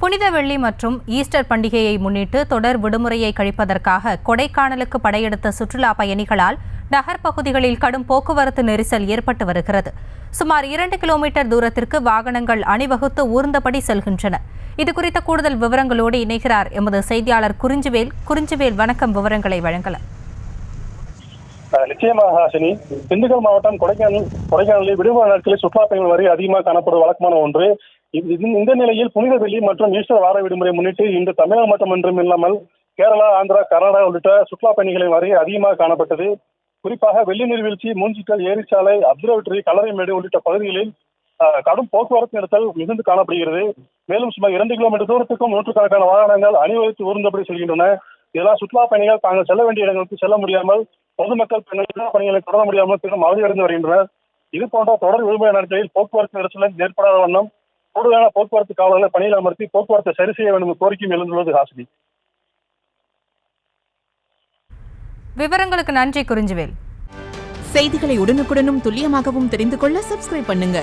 புனித வெள்ளி மற்றும் ஈஸ்டர் பண்டிகையை முன்னிட்டு தொடர் விடுமுறையை கழிப்பதற்காக கொடைக்கானலுக்கு படையெடுத்த சுற்றுலா பயணிகளால் நகர் பகுதிகளில் கடும் போக்குவரத்து நெரிசல் ஏற்பட்டு வருகிறது. சுமார் 2 கிலோமீட்டர் தூரத்திற்கு வாகனங்கள் அணிவகுத்து ஊர்ந்தபடி செல்கின்றன. இதுகுறித்த கூடுதல் விவரங்களோடு இணைகிறார் எமது செய்தியாளர் குறிஞ்சிவேல். வணக்கம், விவரங்களை வழங்கலாம். நிச்சயமாக ஹாசினி, திண்டுக்கல் மாவட்டம் கொடைக்கானலில் விடுமுறை நாட்களில் சுற்றுலா பயணிகள் வரை அதிகமாக காணப்படும் வழக்கமான ஒன்று. இந்த நிலையில் புனித வெள்ளி மற்றும் ஈஸ்டர் வார விடுமுறை முன்னிட்டு இன்று தமிழகம் மட்டும் இல்லாமல் கேரளா, ஆந்திரா, கர்நாடகா உள்ளிட்ட சுற்றுலா பயணிகளின் வரை அதிகமாக காணப்பட்டது. குறிப்பாக வெள்ளி நீர்வீழ்ச்சி, மூஞ்சிக்கல், ஏரிச்சாலை, அப்சர்வேட்டரி, கல்லறைமேடு உள்ளிட்ட பகுதிகளில் கடும் போக்குவரத்து நெரிசல் மிகுந்து காணப்படுகிறது. மேலும் சுமார் 2 கிலோமீட்டர் தூரத்துக்கும் நூற்றுக்கணக்கான வாகனங்கள் அணிவகுத்து ஊர்ந்தபடி செல்கின்றன. இதனால் சுற்றுலா பயணிகள் தாங்கள் செல்ல வேண்டிய இடங்களுக்கு செல்ல முடியாமல், பொதுமக்கள் தங்கள் பணிகளை தொடர முடியாமல் பெரும் அவதியடைந்து வருகின்றனர். இது போன்ற தொடர் விடுமுறை நாட்களில் போக்குவரத்து நெரிசல் ஏற்படாத வண்ணம் கூடுதலான போக்குவரத்து காவலர்களை பணியில் அமர்த்தி போக்குவரத்தை சரி செய்ய வேண்டும் கோரிக்கையும் எழுந்துள்ளது. ஹாசினி, விவரங்களுக்கு நன்றி குறிஞ்சிவேல். செய்திகளை உடனுக்குடனும் துல்லியமாகவும் தெரிந்து கொள்ள சப்ஸ்கிரைப் பண்ணுங்க.